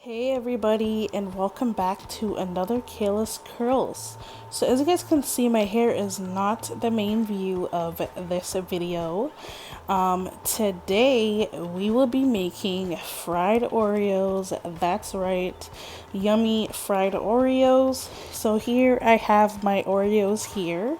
Hey everybody, and welcome back to another Kayla's Curls. So as you guys can see, my hair is not the main view of this video. Today we will be making fried Oreos. That's right, yummy fried Oreos. So here I have my Oreos here,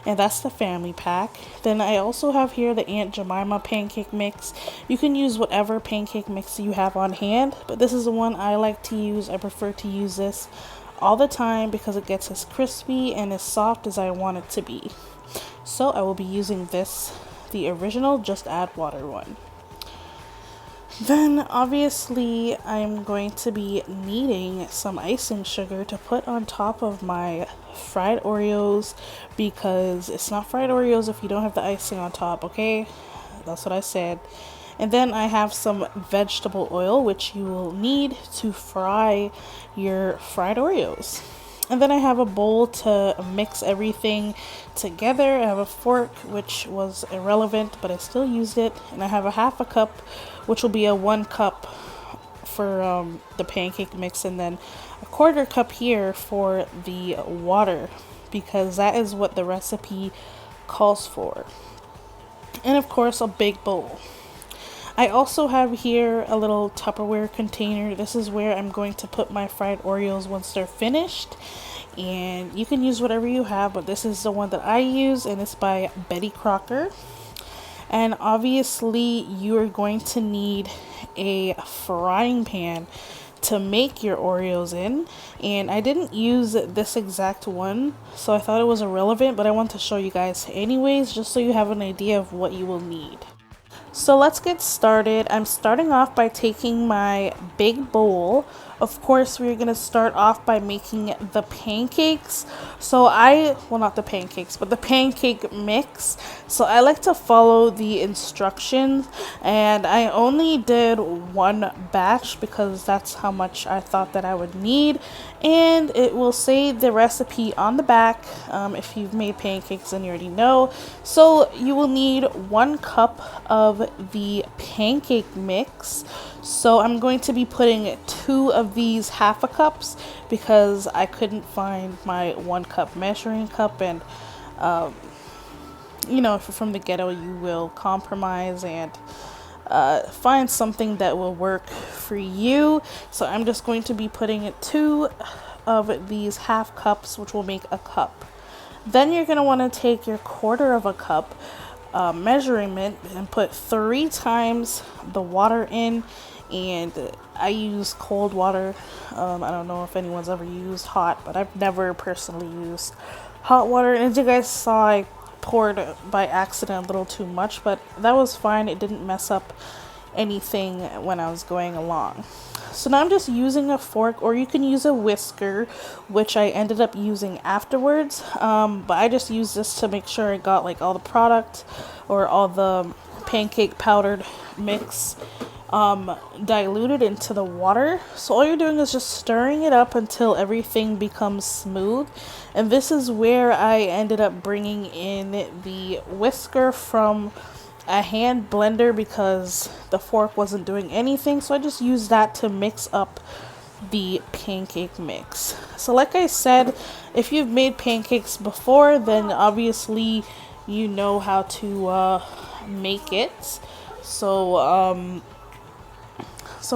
and that's the family pack. Then I also have here the Aunt Jemima pancake mix. You can use whatever pancake mix you have on hand, but this is the one I like to use. I prefer to use this all the time because it gets as crispy and as soft as I want it to be. So I will be using this, the original just add water one. Then obviously I'm going to be needing some icing sugar to put on top of my fried Oreos, because it's not fried Oreos if you don't have the icing on top, okay? That's what I said. And then I have some vegetable oil, which you will need to fry your fried Oreos. And then I have a bowl to mix everything together. I have a fork, which was irrelevant, but I still used it. And I have a half a cup, which will be a 1 cup for the pancake mix, and then a 1/4 cup here for the water, because that is what the recipe calls for. And of course, a big bowl. I also have here a little Tupperware container. This is where I'm going to put my fried Oreos once they're finished. And you can use whatever you have, but this is the one that I use, and it's by Betty Crocker. And obviously you are going to need a frying pan to make your Oreos in, and I didn't use this exact one, so I thought it was irrelevant, but I want to show you guys anyways, just so you have an idea of what you will need. So let's get started. I'm starting off by taking my big bowl. Of course, we're going to start off by making the pancakes. Well, not the pancakes, but the pancake mix. So I like to follow the instructions, and I only did 1 batch because that's how much I thought that I would need. And it will say the recipe on the back if you've made pancakes and you already know. So you will need 1 cup of the pancake mix. So I'm going to be putting 2 of these half a cups because I couldn't find my 1 cup measuring cup, and you know, if you're from the ghetto, you will compromise and find something that will work for you. So I'm just going to be putting 2 of these half cups, which will make a cup. Then you're going to want to take your 1/4 of a cup measurement and put 3 times the water in, and I use cold water. I don't know if anyone's ever used hot, but I've never personally used hot water. And as you guys saw, I poured by accident a little too much, but that was fine. It didn't mess up anything when I was going along. So now I'm just using a fork, or you can use a whisker, which I ended up using afterwards, but I just used this to make sure I got like all the product, or all the pancake powdered mix diluted into the water. So all you're doing is just stirring it up until everything becomes smooth. And this is where I ended up bringing in the whisker from a hand blender because the fork wasn't doing anything, so I just used that to mix up the pancake mix. So like I said, if you've made pancakes before, then obviously you know how to make it. So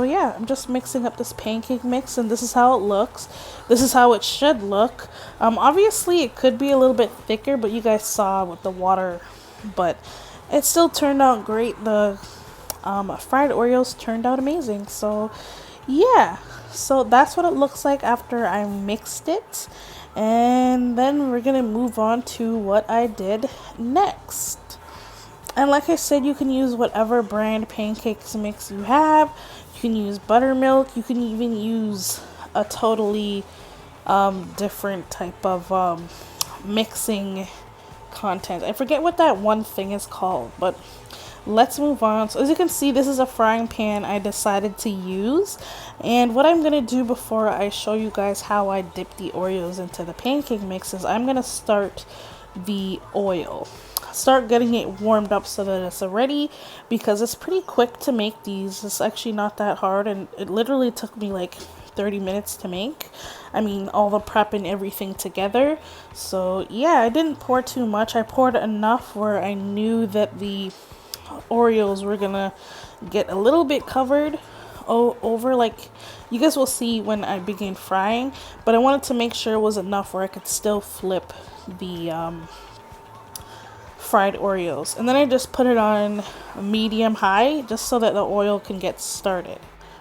yeah, I'm just mixing up this pancake mix, and this is how it looks. This is how it should look. Obviously it could be a little bit thicker, but you guys saw with the water, but it still turned out great. The fried Oreos turned out amazing. So yeah, so that's what it looks like after I mixed it. And then we're gonna move on to what I did next. And like I said, you can use whatever brand pancakes mix you have. You can use buttermilk. You can even use a totally different type of mixing content. I forget what that one thing is called, but let's move on. So as you can see, this is a frying pan I decided to use. And what I'm going to do before I show you guys how I dip the Oreos into the pancake mix is I'm going to start the oil. start getting it warmed up so that it's ready, because it's pretty quick to make these. It's actually not that hard, and it literally took me like 30 minutes to make. I mean, all the prep and everything together. So yeah, I didn't pour too much. I poured enough where I knew that the Oreos were gonna get a little bit covered over, like you guys will see when I begin frying, but I wanted to make sure it was enough where I could still flip the fried Oreos. And then I just put it on medium high just so that the oil can get started.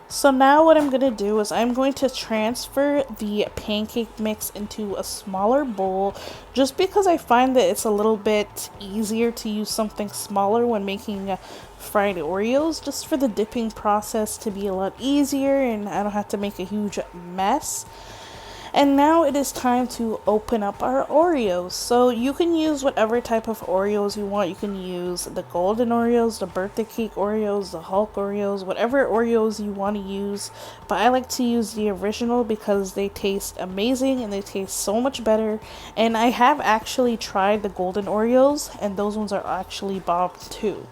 So now what I'm going to do is I'm going to transfer the pancake mix into a smaller bowl, just because I find that it's a little bit easier to use something smaller when making fried Oreos, just for the dipping process to be a lot easier and I don't have to make a huge mess. And now it is time to open up our Oreos. So you can use whatever type of Oreos you want. You can use the golden Oreos, the birthday cake Oreos, the Hulk Oreos, whatever Oreos you want to use. But I like to use the original because they taste amazing and they taste so much better. And I have actually tried the golden Oreos, and those ones are actually bomb too.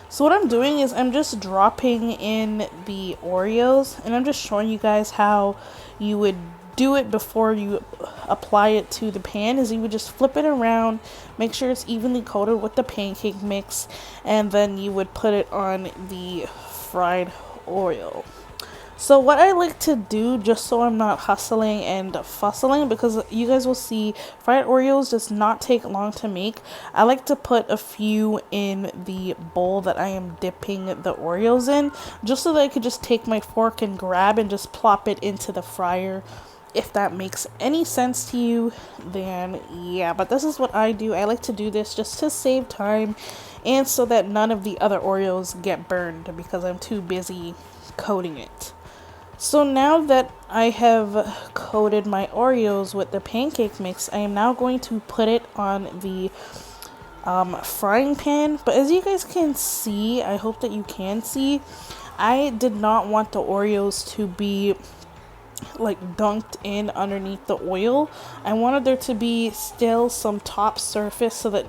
So what I'm doing is I'm just dropping in the Oreos, and I'm just showing you guys how you would do it before you apply it to the pan. Is you would just flip it around, make sure it's evenly coated with the pancake mix, and then you would put it on the fried Oreo. So what I like to do, just so I'm not hustling and fussling, because you guys will see fried Oreos does not take long to make, I like to put a few in the bowl that I am dipping the Oreos in, just so that I could just take my fork and grab and just plop it into the fryer. If that makes any sense to you, then yeah, but this is what I do. I like to do this just to save time and so that none of the other Oreos get burned because I'm too busy coating it. So now that I have coated my Oreos with the pancake mix, I am now going to put it on the frying pan. But as you guys can see, I hope that you can see, I did not want the Oreos to be like dunked in underneath the oil. I wanted there to be still some top surface so that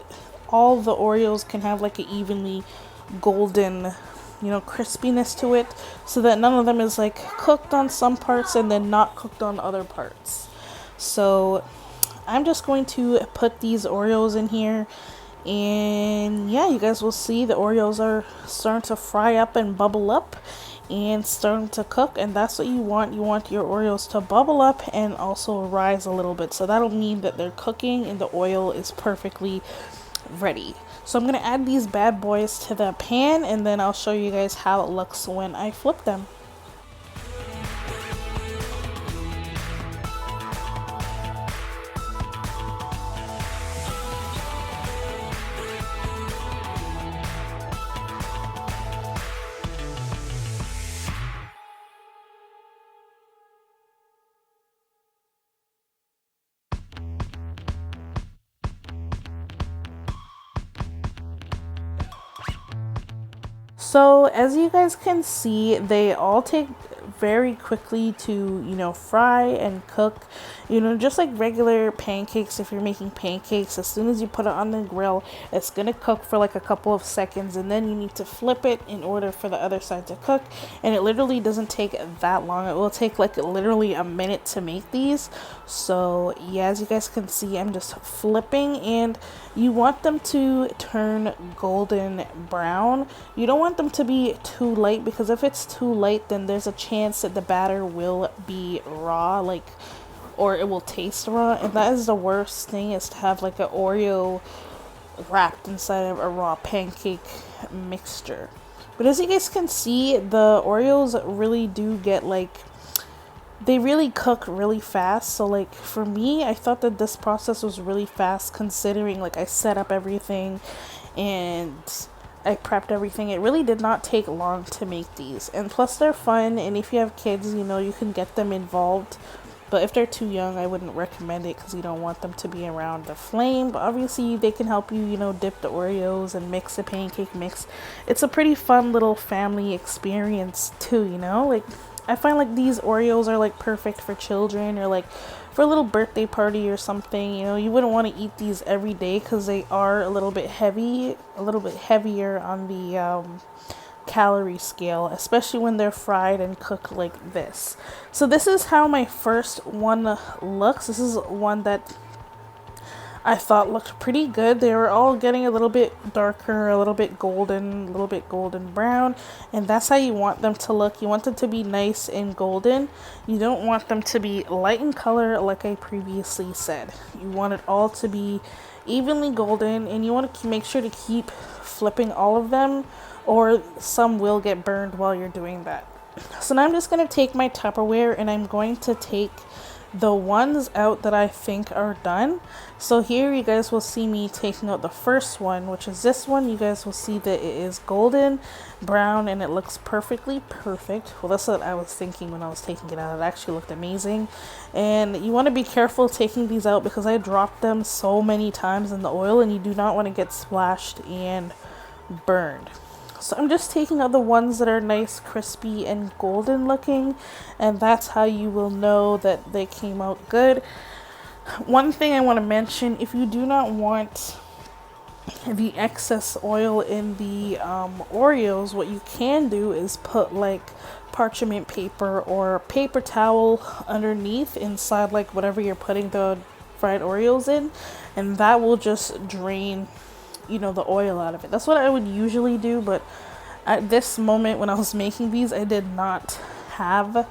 all the Oreos can have like an evenly golden, crispiness to it, so that none of them is like cooked on some parts and then not cooked on other parts. So I'm just going to put these Oreos in here, and yeah, you guys will see the Oreos are starting to fry up and bubble up and starting to cook, and that's what you want. You want your Oreos to bubble up and also rise a little bit, so that'll mean that they're cooking and the oil is perfectly ready. So I'm going to add these bad boys to the pan, and then I'll show you guys how it looks when I flip them. So as you guys can see, they all take very quickly to, fry and cook, just like regular pancakes. If you're making pancakes, as soon as you put it on the grill, it's gonna cook for like a couple of seconds, and then you need to flip it in order for the other side to cook. And it literally doesn't take that long. It will take like literally a minute to make these. So yeah, as you guys can see, I'm just flipping, and you want them to turn golden brown. You don't want them to be too light, because if it's too light, then there's a chance that the batter will be raw, or it will taste raw, and that is the worst thing, is to have like an Oreo wrapped inside of a raw pancake mixture. But as you guys can see, the Oreos really do get they really cook really fast. So for me, I thought that this process was really fast, considering I set up everything and I prepped everything. It really did not take long to make these, and plus they're fun, and if you have kids, you can get them involved. But if they're too young, I wouldn't recommend it, because you don't want them to be around the flame. But obviously they can help you, dip the Oreos and mix the pancake mix. It's a pretty fun little family experience too, I find these Oreos are perfect for children, or for a little birthday party or something. You know, you wouldn't want to eat these every day because they are a little bit heavy, a little bit heavier on the calorie scale, especially when they're fried and cooked like this. So this is how my first one looks. This is one that I thought looked pretty good. They were all getting a little bit darker, a little bit golden brown, and that's how you want them to look. You want them to be nice and golden. You don't want them to be light in color like I previously said. You want it all to be evenly golden, and you want to make sure to keep flipping all of them, or some will get burned while you're doing that. So now I'm just going to take my Tupperware and I'm going to take the ones out that I think are done. So here you guys will see me taking out the first one, which is this one. You guys will see that it is golden brown and it looks perfectly perfect. Well, that's what I was thinking when I was taking it out. It actually looked amazing. And you want to be careful taking these out because I dropped them so many times in the oil, and you do not want to get splashed and burned. So I'm just taking out the ones that are nice, crispy, and golden looking, and that's how you will know that they came out good. One thing I want to mention, if you do not want the excess oil in the Oreos, what you can do is put like parchment paper or paper towel underneath inside like whatever you're putting the fried Oreos in, and that will just drain, you know, the oil out of it. That's what I would usually do, but at this moment when I was making these, I did not have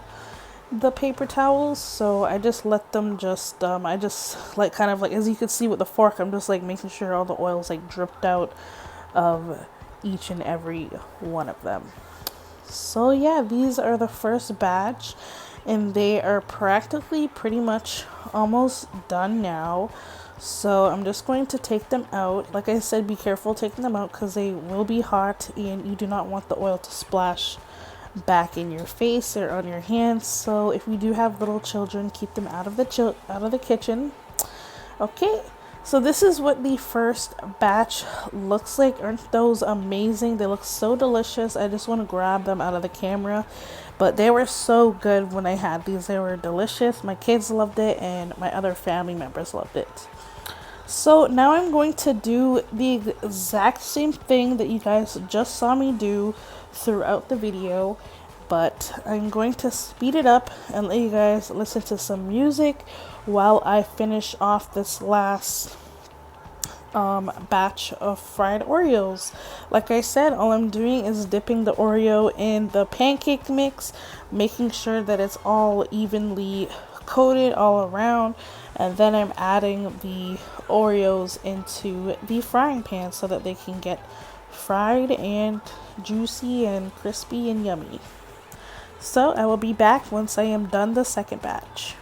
the paper towels, so I just let them just I just like kind of like, as you can see with the fork, I'm just like making sure all the oil's like dripped out of each and every one of them. So yeah, these are the first batch, and they are practically pretty much almost done now. So I'm just going to take them out. Like I said, be careful taking them out because they will be hot and you do not want the oil to splash back in your face or on your hands. So if you do have little children, keep them out of the kitchen. Okay, so this is what the first batch looks like. Aren't those amazing? They look so delicious. I just want to grab them out of the camera, but they were so good when I had these. They were delicious. My kids loved it and my other family members loved it. So now I'm going to do the exact same thing that you guys just saw me do throughout the video, but I'm going to speed it up and let you guys listen to some music while I finish off this last batch of fried Oreos. Like I said, all I'm doing is dipping the Oreo in the pancake mix, making sure that it's all evenly coated all around, and then I'm adding the Oreos into the frying pan so that they can get fried and juicy and crispy and yummy. So I will be back once I am done the second batch.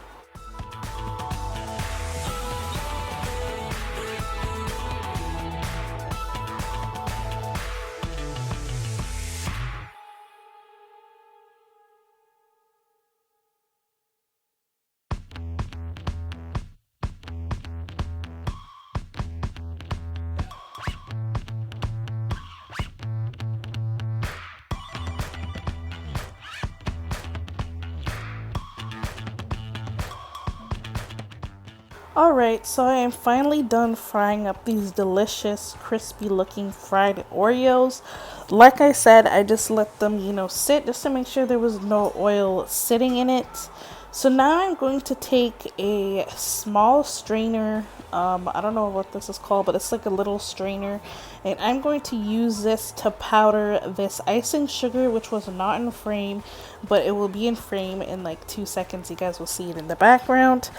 Alright, so I am finally done frying up these delicious, crispy looking fried Oreos. Like I said, I just let them, you know, sit just to make sure there was no oil sitting in it. So now I'm going to take a small strainer. I don't know what this is called, but it's like a little strainer. And I'm going to use this to powder this icing sugar, which was not in frame, but it will be in frame in like 2 seconds. You guys will see it in the background.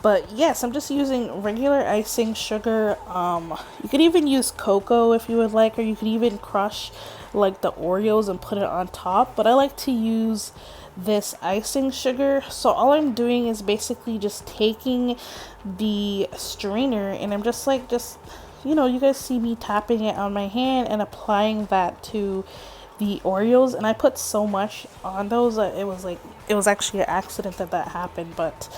But yes, I'm just using regular icing sugar. You could even use cocoa if you would like, or you could even crush like the Oreos and put it on top. But I like to use this icing sugar. So all I'm doing is basically just taking the strainer and I'm just you know, you guys see me tapping it on my hand and applying that to the Oreos. And I put so much on those that it was actually an accident that happened. But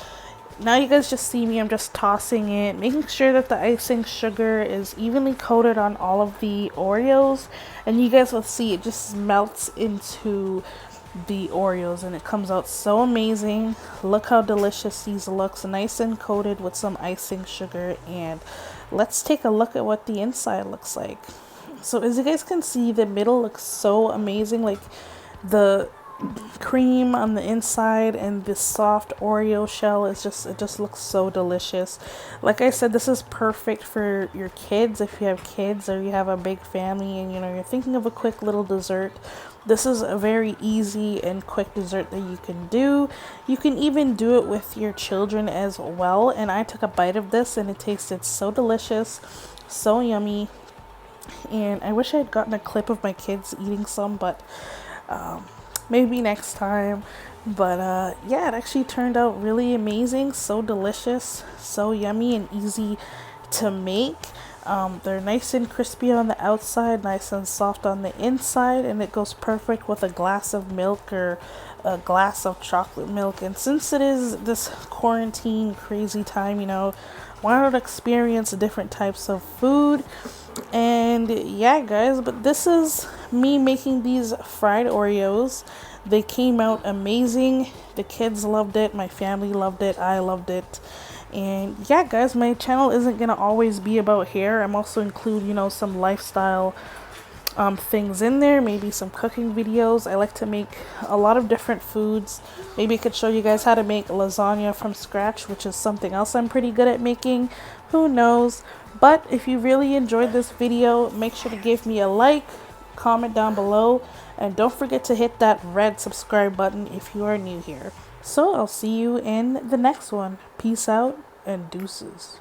now you guys just see me, I'm just tossing it, making sure that the icing sugar is evenly coated on all of the Oreos, and you guys will see it just melts into the Oreos, and it comes out so amazing. Look how delicious these looks, nice and coated with some icing sugar. And let's take a look at what the inside looks like. So as you guys can see, the middle looks so amazing, like the cream on the inside and the soft Oreo shell is it just looks so delicious. Like I said, this is perfect for your kids. If you have kids or you have a big family and you're thinking of a quick little dessert, this is a very easy and quick dessert that you can do. You can even do it with your children as well. And I took a bite of this and it tasted so delicious, so yummy. And I wish I had gotten a clip of my kids eating some, but maybe next time. But yeah, it actually turned out really amazing, so delicious, so yummy and easy to make. They're nice and crispy on the outside, nice and soft on the inside, and it goes perfect with a glass of milk or a glass of chocolate milk. And since it is this quarantine crazy time, why not experience different types of food? And yeah, guys, but this is me making these fried Oreos. They came out amazing. The kids loved it, my family loved it, I loved it. And yeah, guys, my channel isn't gonna always be about hair. I'm also include some lifestyle things in there, maybe some cooking videos. I like to make a lot of different foods. Maybe I could show you guys how to make lasagna from scratch, which is something else I'm pretty good at making. Who knows? But if you really enjoyed this video, make sure to give me a like, comment down below, and don't forget to hit that red subscribe button if you are new here. So I'll see you in the next one. Peace out and deuces.